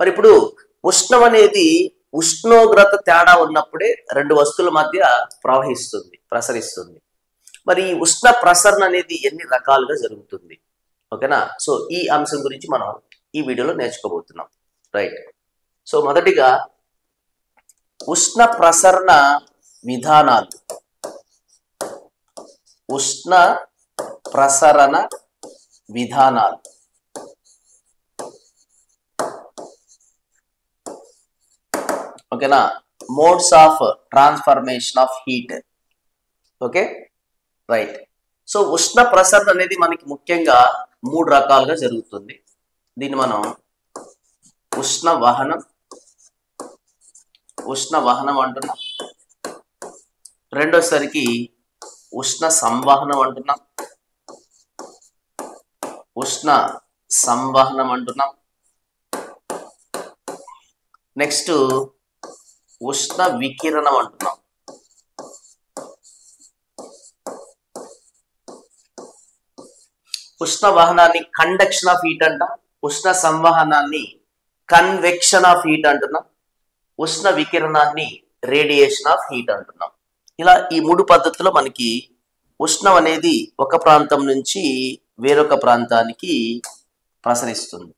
మరి ఇప్పుడు ఉష్ణం అనేది ఉష్ణోగ్రత తేడా ఉన్నప్పుడే రెండు వస్తువుల మధ్య ప్రసరిస్తుంది. మరి ఈ ఉష్ణ ప్రసరణ అనేది ఎన్ని రకాలుగా జరుగుతుంది? ఓకేనా? సో ఈ అంశం గురించి మనం ఈ వీడియోలో నేర్చుకోబోతున్నాం. రైట్. సో మొదటిగా ఉష్ణ ప్రసరణ విధానాలు. ఉష్ణ ప్రసరణ విధానాలు. ఓకేనా? Modes of transformation of heat. Okay, right. So ఉష్ణ ప్రసరణ అనేది మనకి ముఖ్యంగా మూడు రకాలుగా జరుగుతుంది. దీన్ని మనం ఉష్ణ వహనం అంటున్నాం. రెండోసరికి ఉష్ణ సంవహనం అంటున్నాం. నెక్స్ట్ ఉష్ణ వికిరణం అంటున్నాం. ఉష్ణ వహనాన్ని కండక్షన్ ఆఫ్ హీట్ అంటాం. ఉష్ణ సంవహనాన్ని కన్వెక్షన్ ఆఫ్ హీట్ అంటున్నాం. ఉష్ణ వికిరణాన్ని రేడియేషన్ ఆఫ్ హీట్ అంటున్నాం. ఇలా ఈ మూడు పద్ధతుల్లో మనకి ఉష్ణం అనేది ఒక ప్రాంతం నుంచి వేరొక ప్రాంతానికి ప్రసరిస్తుంది.